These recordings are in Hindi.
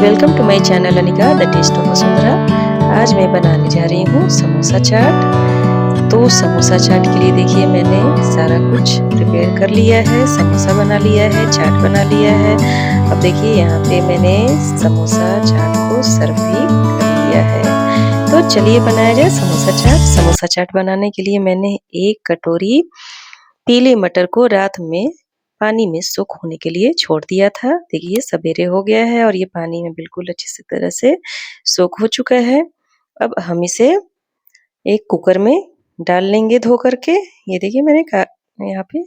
Welcome to my channel Anika the taste of Vasundhara. आज मैं बनाने जा रही हूँ समोसा चाट। तो समोसा चाट के लिए देखिए मैंने सारा कुछ प्रिपेयर कर लिया है। समोसा बना लिया है, चाट बना लिया है। अब देखिए यहाँ पे मैंने समोसा चाट को सर्व भी कर लिया है। तो चलिए बनाया जाए समोसा चाट। समोसा चाट बनाने के लिए मैंने 1 कटोरी पीले मटर को रात में पानी में सोक होने के लिए छोड़ दिया था। देखिए सवेरे हो गया है और ये पानी में बिल्कुल अच्छी से तरह से सोक हो चुका है। अब हम इसे एक कुकर में डाल लेंगे धो करके। ये देखिए मैंने यहाँ पे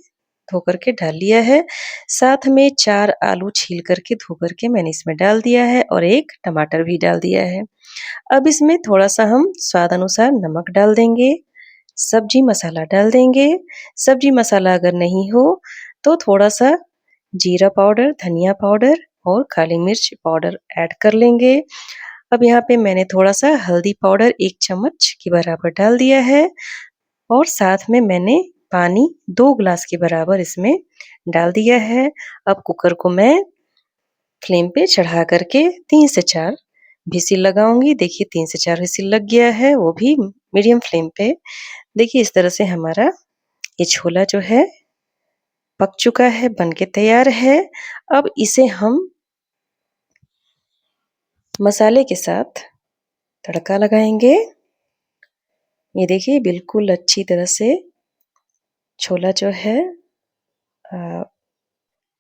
धो करके डाल लिया है। साथ में 4 आलू छील करके धो करके मैंने इसमें डाल दिया है और 1 टमाटर भी डाल दिया है। अब इसमें थोड़ा-सा हम स्वाद अनुसार नमक डाल देंगे, सब्जी मसाला डाल देंगे। सब्जी मसाला अगर नहीं हो तो थोड़ा-सा जीरा पाउडर, धनिया पाउडर और काली मिर्च पाउडर ऐड कर लेंगे। अब यहाँ पे मैंने थोड़ा-सा हल्दी पाउडर 1 चम्मच के बराबर डाल दिया है और साथ में मैंने पानी 2 ग्लास के बराबर इसमें डाल दिया है। अब कुकर को मैं फ्लेम पे चढ़ा करके 3 से 4 व्हिसिल लगाऊँगी। देखिए 3 से 4 व्हिसिल लग गया है, वो भी मीडियम फ्लेम पे। देखिए इस तरह से हमारा ये छोला जो है पक चुका है, बन के तैयार है। अब इसे हम मसाले के साथ तड़का लगाएँगे। ये देखिए बिल्कुल अच्छी तरह से छोला जो है अ,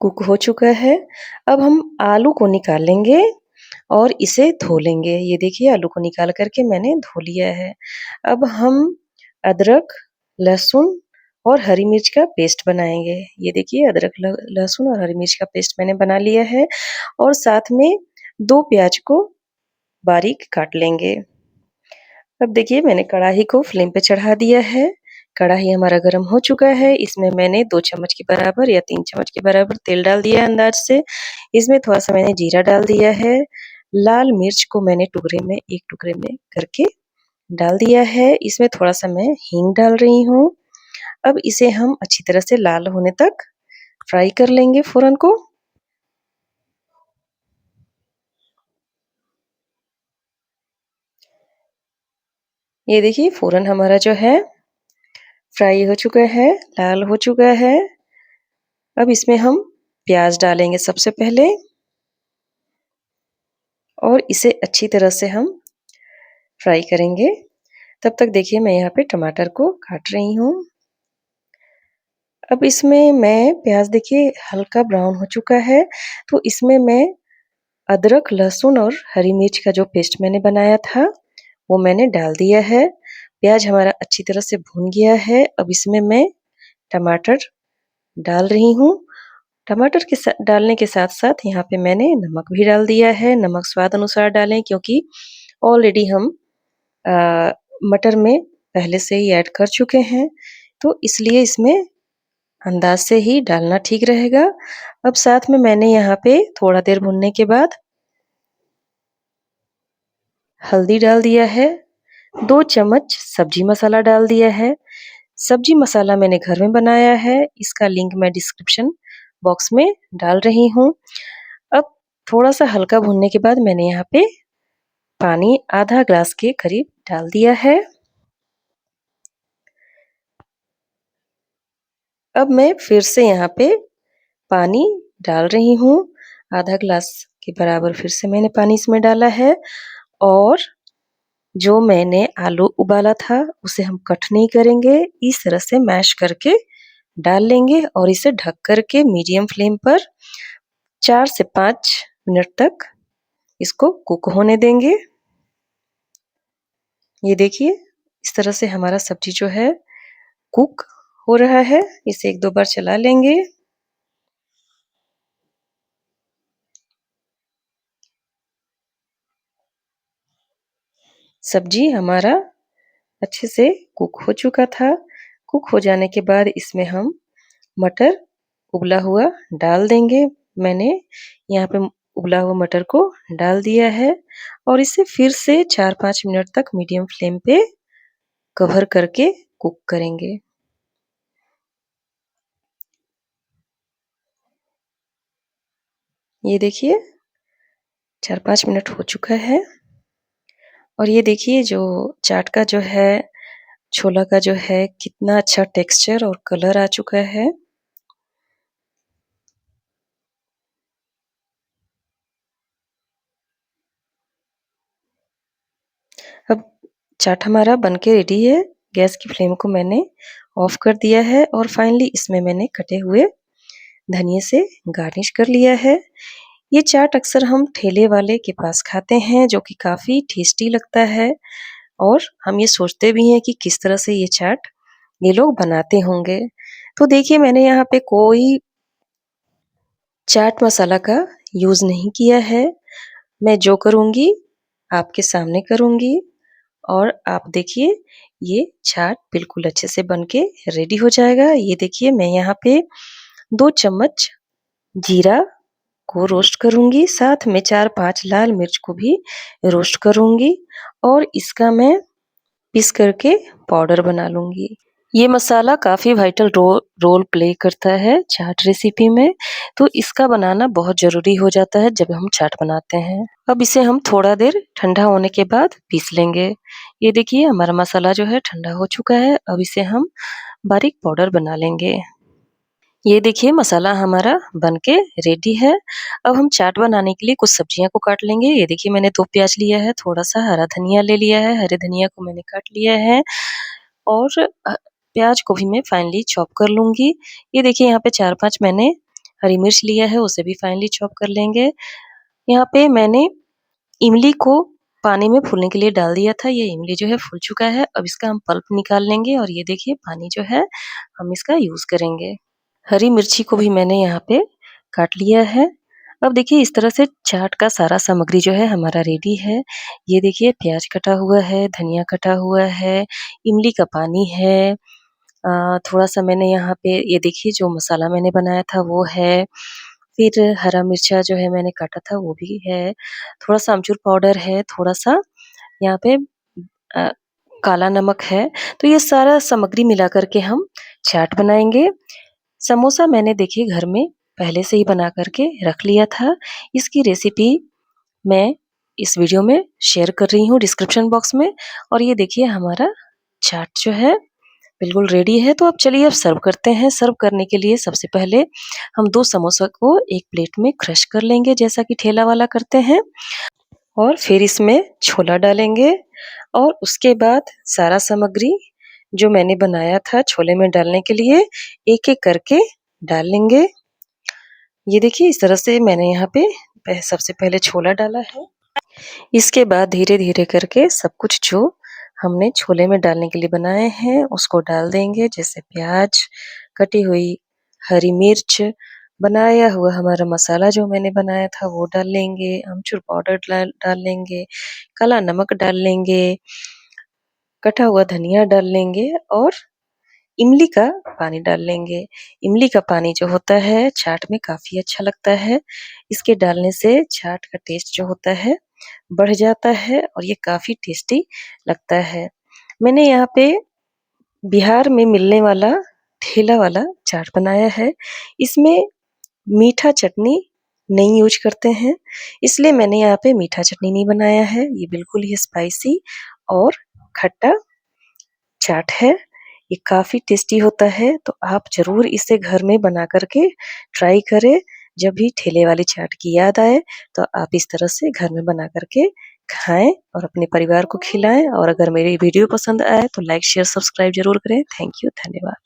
कुक हो चुका है। अब हम आलू को निकाल लेंगे और इसे धो लेंगे। ये देखिए आलू को निकाल कर के मैंने धो लिया है। अब हम अदरक, लहसुन और हरी मिर्च का पेस्ट बनाएँगे। ये देखिए अदरक, लहसुन और हरी मिर्च का पेस्ट मैंने बना लिया है और साथ में 2 प्याज को बारीक काट लेंगे। अब देखिए मैंने कढ़ाई को फ्लेम पे चढ़ा दिया है। कढ़ाई हमारा गरम हो चुका है। इसमें मैंने 2 चम्मच के बराबर या 3 चम्मच के बराबर तेल डाल दिया है अंदाज़ से। इसमें थोड़ा-सा मैंने जीरा डाल दिया है। लाल मिर्च को मैंने एक टुकड़े में करके डाल दिया है। इसमें थोड़ा-सा मैं हींग डाल रही हूँ। अब इसे हम अच्छी तरह से लाल होने तक फ्राई कर लेंगे फ़ौरन को। ये देखिए फ़ौरन हमारा जो है फ्राई हो चुका है, लाल हो चुका है। अब इसमें हम प्याज़ डालेंगे सबसे पहले और इसे अच्छी तरह से हम फ्राई करेंगे। तब तक देखिए मैं यहाँ पे टमाटर को काट रही हूँ। अब इसमें मैं प्याज़ देखिए हल्का ब्राउन हो चुका है, तो इसमें मैं अदरक, लहसुन और हरी मिर्च का जो पेस्ट मैंने बनाया था, वो मैंने डाल दिया है। प्याज़ हमारा अच्छी तरह से भून गया है। अब इसमें मैं टमाटर डाल रही हूँ। टमाटर के डालने के साथ-साथ यहाँ पे मैंने नमक भी डाल दिया है। नमक स्वाद अनुसार डालें क्योंकि ऑलरेडी हम अ, मटर में पहले से ही ऐड कर चुके हैं, तो इसलिए इसमें अंदाज़ से ही डालना ठीक रहेगा। अब साथ में मैंने यहाँ पे थोड़ा देर भूनने के बाद हल्दी डाल दिया है, 2 चम्मच सब्जी मसाला डाल दिया है। सब्जी मसाला मैंने घर में बनाया है, इसका लिंक मैं डिस्क्रिप्शन बॉक्स में डाल रही हूँ। अब थोड़ा-सा हल्का भूनने के बाद मैंने यहाँ पे पानी आधा ग्लास के करीब डाल दिया है। अब मैं फिर से यहाँ पे पानी डाल रही हूँ, आधा ग्लास के बराबर फिर से मैंने पानी इसमें डाला है और जो मैंने आलू उबाला था, उसे हम कट नहीं करेंगे, इस तरह से मैश करके डाल लेंगे और इसे ढक कर के मीडियम फ्लेम पर 4 से 5 मिनट तक इसको कुक होने देंगे। ये देखिए, इस तरह से हमारा सब्ज़ी जो है कुक हो रहा है, इसे 1-2 बार चला लेंगे। सब्ज़ी हमारा अच्छे से कुक हो चुका था। कुक हो जाने के बाद इसमें हम मटर उबला हुआ डाल देंगे। मैंने यहाँ पे उबला हुआ मटर को डाल दिया है और इसे फिर से 4-5 मिनट तक मीडियम फ्लेम पे कवर करके कुक करेंगे। ये देखिए 4-5 मिनट हो चुका है और ये देखिए जो चाट का जो है, छोला का जो है कितना अच्छा टेक्सचर और कलर आ चुका है। अब चाट हमारा बनके रेडी है। गैस की फ्लेम को मैंने ऑफ कर दिया है और फाइनली इसमें मैंने कटे हुए धनिये से गार्निश कर लिया है। ये चाट अक्सर हम ठेले वाले के पास खाते हैं जो कि काफ़ी टेस्टी लगता है और हम ये सोचते भी हैं कि किस तरह से ये चाट ये लोग बनाते होंगे। तो देखिए मैंने यहाँ पे कोई चाट मसाला का यूज़ नहीं किया है। मैं जो करूँगी आपके सामने करूँगी और आप देखिए ये चाट बिल्कुल अच्छे से बनके रेडी हो जाएगा। ये देखिए मैं यहाँ पे 2 चम्मच जीरा को रोस्ट करूँगी, साथ में 4-5 लाल मिर्च को भी रोस्ट करूँगी और इसका मैं पीस करके पाउडर बना लूँगी। ये मसाला काफ़ी वाइटल रोल प्ले करता है चाट रेसिपी में, तो इसका बनाना बहुत ज़रूरी हो जाता है जब हम चाट बनाते हैं। अब इसे हम थोड़ा देर ठंडा होने के बाद पीस लेंगे। ये देखिए हमारा मसाला जो है ठंडा हो चुका है, अब इसे हम बारीक पाउडर बना लेंगे। ये देखिए मसाला हमारा बनके रेडी है। अब हम चाट बनाने के लिए कुछ सब्जियाँ को काट लेंगे। ये देखिए मैंने 2 प्याज़ लिया है, थोड़ा-सा हरा धनिया ले लिया है, हरे धनिया को मैंने काट लिया है और प्याज़ को भी मैं फाइनली चॉप कर लूँगी। ये देखिए यहाँ पे 4-5 मैंने हरी मिर्च लिया है, उसे भी फाइनली चॉप कर लेंगे। यहाँ पे मैंने इमली को पानी में फूलने के लिए डाल दिया था, ये इमली जो है फूल चुका है। अब इसका हम पल्प निकाल लेंगे और ये देखिए पानी जो है हम इसका यूज़ करेंगे। हरी मिर्ची को भी मैंने यहाँ पे काट लिया है। अब देखिए इस तरह से चाट का सारा सामग्री जो है हमारा रेडी है। ये देखिए प्याज़ कटा हुआ है, धनिया कटा हुआ है, इमली का पानी है। थोड़ा-सा मैंने यहाँ पे ये देखिए जो मसाला मैंने बनाया था वो है। फिर हरा मिर्चा जो है मैंने काटा था वो भी है। थोड़ा-सा अमचूर पाउडर है, थोड़ा-सा यहाँ पे अ, काला नमक है। तो ये सारा सामग्री मिला कर के हम चाट बनाएँगे। समोसा मैंने देखिए घर में पहले से ही बना कर के रख लिया था। इसकी रेसिपी मैं इस वीडियो में शेयर कर रही हूँ डिस्क्रिप्शन बॉक्स में और ये देखिए हमारा चाट जो है बिल्कुल रेडी है। तो अब चलिए अब सर्व करते हैं। सर्व करने के लिए सबसे पहले हम 2 समोसा को एक प्लेट में क्रश कर लेंगे जैसा कि ठेला वाला करते हैं और फिर इसमें छोला डालेंगे और उसके बाद सारा सामग्री जो मैंने बनाया था छोले में डालने के लिए एक-एक करके डाल लेंगे। ये देखिए इस तरह से मैंने यहाँ पे सबसे पहले छोला डाला है। इसके बाद धीरे-धीरे करके सब कुछ जो हमने छोले में डालने के लिए बनाए हैं उसको डाल देंगे। जैसे प्याज़, कटी हुई हरी मिर्च, बनाया हुआ हमारा मसाला जो मैंने बनाया था वो डाल लेंगे, अमचूर पाउडर डाल डाल लेंगे, काला नमक डाल लेंगे, कटा हुआ धनिया डाल लेंगे और इमली का पानी डाल लेंगे। इमली का पानी जो होता है चाट में काफ़ी अच्छा लगता है। इसके डालने से चाट का टेस्ट जो होता है बढ़ जाता है और ये काफ़ी टेस्टी लगता है। मैंने यहाँ पे बिहार में मिलने वाला ठेला वाला चाट बनाया है। इसमें मीठा चटनी नहीं यूज़ करते हैं, इसलिए मैंने यहाँ पे मीठा चटनी नहीं बनाया है। ये बिल्कुल ही स्पाइसी और खट्टा चाट है। ये काफ़ी टेस्टी होता है, तो आप ज़रूर इसे घर में बना कर के ट्राई करें। जब भी ठेले वाली चाट की याद आए, तो आप इस तरह से घर में बना कर के खाएँ और अपने परिवार को खिलाएँ और अगर मेरी वीडियो पसंद आए, तो लाइक, शेयर, सब्सक्राइब ज़रूर करें। थैंक यू, धन्यवाद।